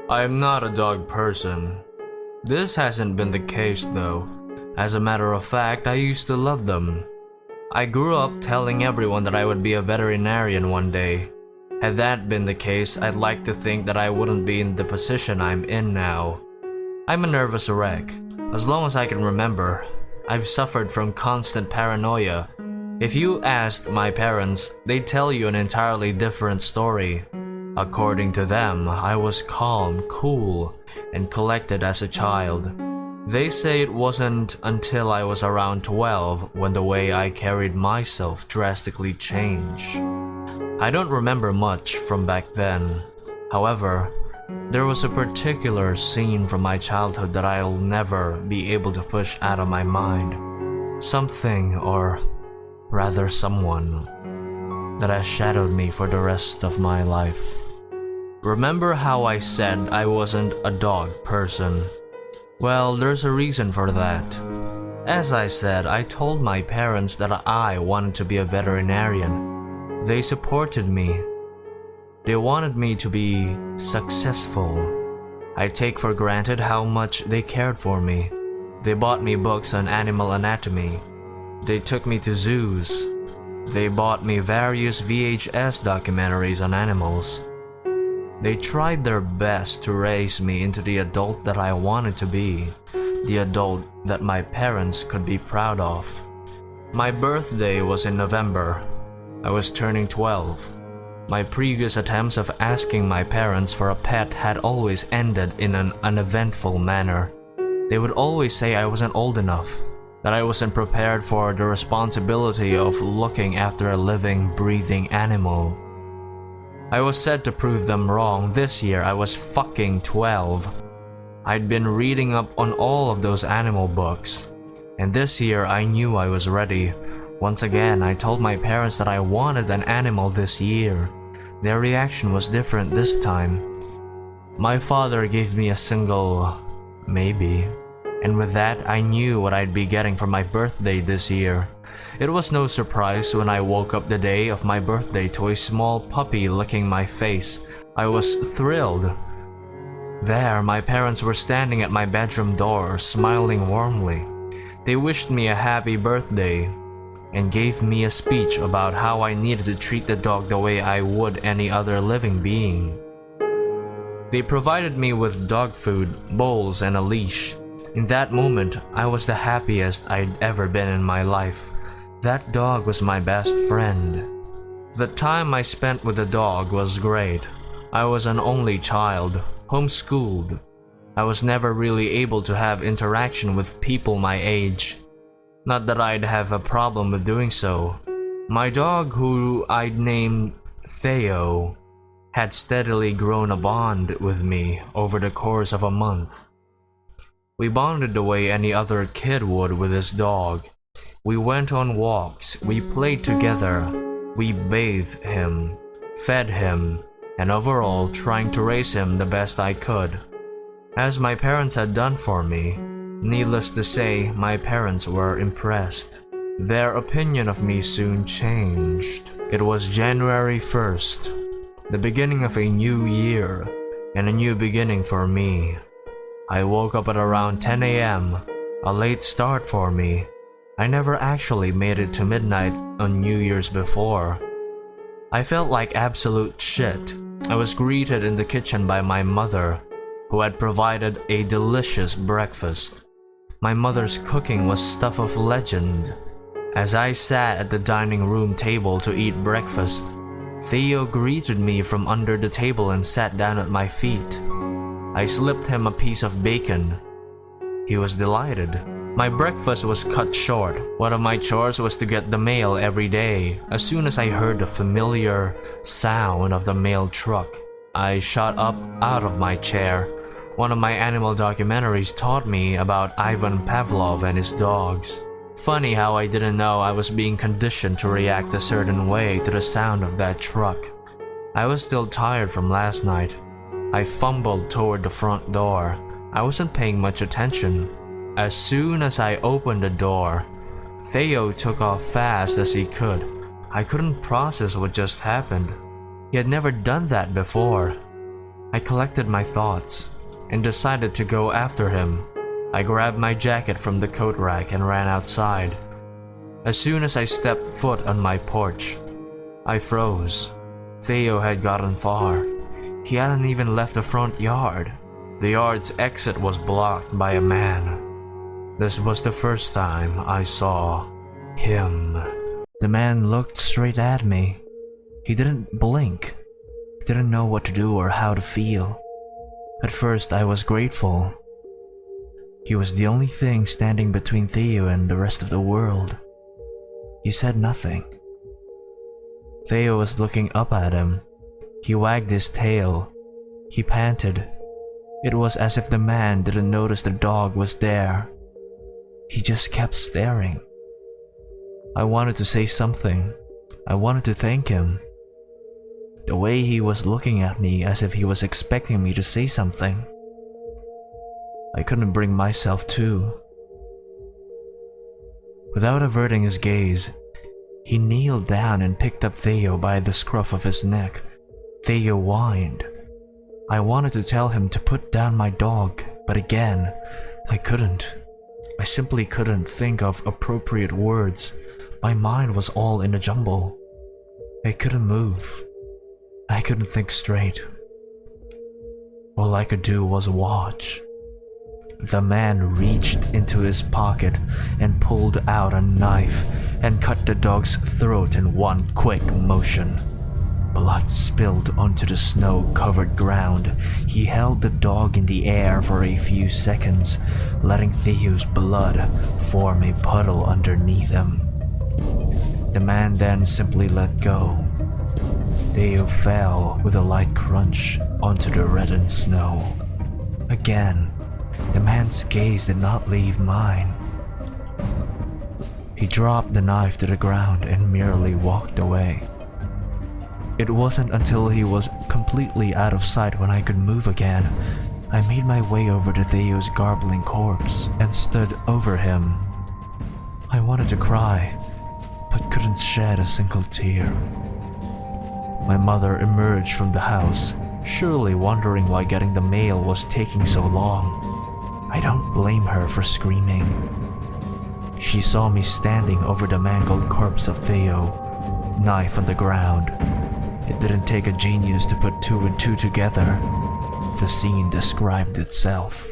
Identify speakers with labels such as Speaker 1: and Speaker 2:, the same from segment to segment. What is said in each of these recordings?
Speaker 1: I'm not a dog person. This hasn't been the case though. As a matter of fact, I used to love them. I grew up telling everyone that I would be a veterinarian one day. Had that been the case, I'd like to think that I wouldn't be in the position I'm in now. I'm a nervous wreck. As long as I can remember, I've suffered from constant paranoia. If you asked my parents, they'd tell you an entirely different story. According to them, I was calm, cool, and collected as a child. They say it wasn't until I was around 12 when the way I carried myself drastically changed. I don't remember much from back then. However, there was a particular scene from my childhood that I'll never be able to push out of my mind. Something, or rather someone, that has shadowed me for the rest of my life. Remember how I said I wasn't a dog person? Well, there's a reason for that. As I said, I told my parents that I wanted to be a veterinarian. They supported me. They wanted me to be successful. I take for granted how much they cared for me. They bought me books on animal anatomy. They took me to zoos. They bought me various VHS documentaries on animals. They tried their best to raise me into the adult that I wanted to be, the adult that my parents could be proud of. My birthday was in November. I was turning 12. My previous attempts of asking my parents for a pet had always ended in an uneventful manner. They would always say I wasn't old enough, that I wasn't prepared for the responsibility of looking after a living, breathing animal. I was said to prove them wrong. This year I was fucking 12. I'd been reading up on all of those animal books, and this year I knew I was ready. Once again, I told my parents that I wanted an animal this year. Their reaction was different this time. My father gave me a single maybe, and with that I knew what I'd be getting for my birthday this year. It was no surprise when I woke up the day of my birthday to a small puppy licking my face. I was thrilled. There, my parents were standing at my bedroom door, smiling warmly. They wished me a happy birthday and gave me a speech about how I needed to treat the dog the way I would any other living being. They provided me with dog food, bowls, and a leash. In that moment, I was the happiest I'd ever been in my life. That dog was my best friend. The time I spent with the dog was great. I was an only child, homeschooled. I was never really able to have interaction with people my age. Not that I'd have a problem with doing so. My dog, who I'd named Theo, had steadily grown a bond with me over the course of a month. We bonded the way any other kid would with his dog. We went on walks, we played together, we bathed him, fed him, and overall trying to raise him the best I could. As my parents had done for me, needless to say, my parents were impressed. Their opinion of me soon changed. It was January 1st, the beginning of a new year, and a new beginning for me. I woke up at around 10 a.m., a late start for me. I never actually made it to midnight on New Year's before. I felt like absolute shit. I was greeted in the kitchen by my mother, who had provided a delicious breakfast. My mother's cooking was stuff of legend. As I sat at the dining room table to eat breakfast, Theo greeted me from under the table and sat down at my feet. I slipped him a piece of bacon. He was delighted. My breakfast was cut short. One of my chores was to get the mail every day. As soon as I heard the familiar sound of the mail truck, I shot up out of my chair. One of my animal documentaries taught me about Ivan Pavlov and his dogs. Funny how I didn't know I was being conditioned to react a certain way to the sound of that truck. I was still tired from last night. I fumbled toward the front door. I wasn't paying much attention. As soon as I opened the door, Theo took off fast as he could. I couldn't process what just happened. He had never done that before. I collected my thoughts and decided to go after him. I grabbed my jacket from the coat rack and ran outside. As soon as I stepped foot on my porch, I froze. Theo had gotten far. He hadn't even left the front yard. The yard's exit was blocked by a man. This was the first time I saw him. The man looked straight at me. He didn't blink. Didn't know what to do or how to feel. At first, I was grateful. He was the only thing standing between Theo and the rest of the world. He said nothing. Theo was looking up at him. He wagged his tail. He panted. It was as if the man didn't notice the dog was there. He just kept staring. I wanted to say something. I wanted to thank him. The way he was looking at me as if he was expecting me to say something. I couldn't bring myself to. Without averting his gaze, he kneeled down and picked up Theo by the scruff of his neck. Theo whined. I wanted to tell him to put down my dog, but again, I couldn't. I simply couldn't think of appropriate words. My mind was all in a jumble. I couldn't move. I couldn't think straight. All I could do was watch. The man reached into his pocket and pulled out a knife and cut the dog's throat in one quick motion. Blood spilled onto the snow-covered ground. He held the dog in the air for a few seconds, letting Theo's blood form a puddle underneath him. The man then simply let go. Theo fell with a light crunch onto the reddened snow. Again, the man's gaze did not leave mine. He dropped the knife to the ground and merely walked away. It wasn't until he was completely out of sight when I could move again. I made my way over to Theo's garbling corpse and stood over him. I wanted to cry, but couldn't shed a single tear. My mother emerged from the house, surely wondering why getting the mail was taking so long. I don't blame her for screaming. She saw me standing over the mangled corpse of Theo, knife on the ground. It didn't take a genius to put two and two together. The scene described itself.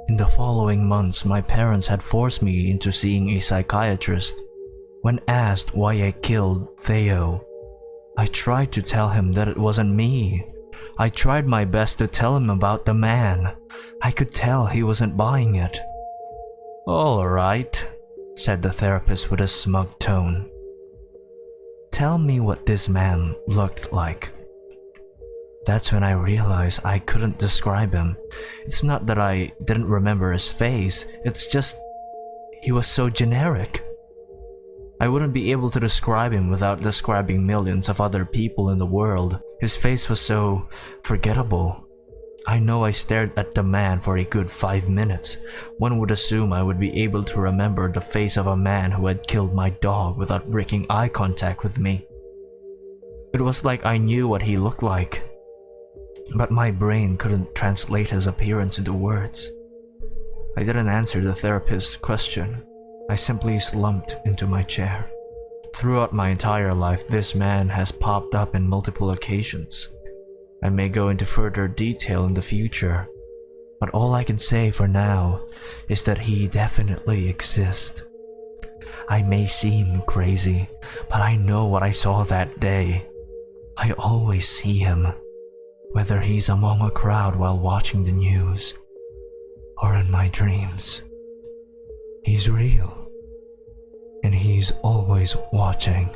Speaker 1: In the following months, my parents had forced me into seeing a psychiatrist. When asked why I killed Theo, I tried to tell him that it wasn't me. I tried my best to tell him about the man. I could tell he wasn't buying it. "All right," said the therapist with a smug tone. "Tell me what this man looked like." That's when I realized I couldn't describe him. It's not that I didn't remember his face, it's just he was so generic. I wouldn't be able to describe him without describing millions of other people in the world. His face was so forgettable. I know I stared at the man for a good 5 minutes. One would assume I would be able to remember the face of a man who had killed my dog without breaking eye contact with me. It was like I knew what he looked like, but my brain couldn't translate his appearance into words. I didn't answer the therapist's question. I simply slumped into my chair. Throughout my entire life, this man has popped up in multiple occasions. I may go into further detail in the future, but all I can say for now is that he definitely exists. I may seem crazy, but I know what I saw that day. I always see him, whether he's among a crowd while watching the news, or in my dreams. He's real, and he's always watching.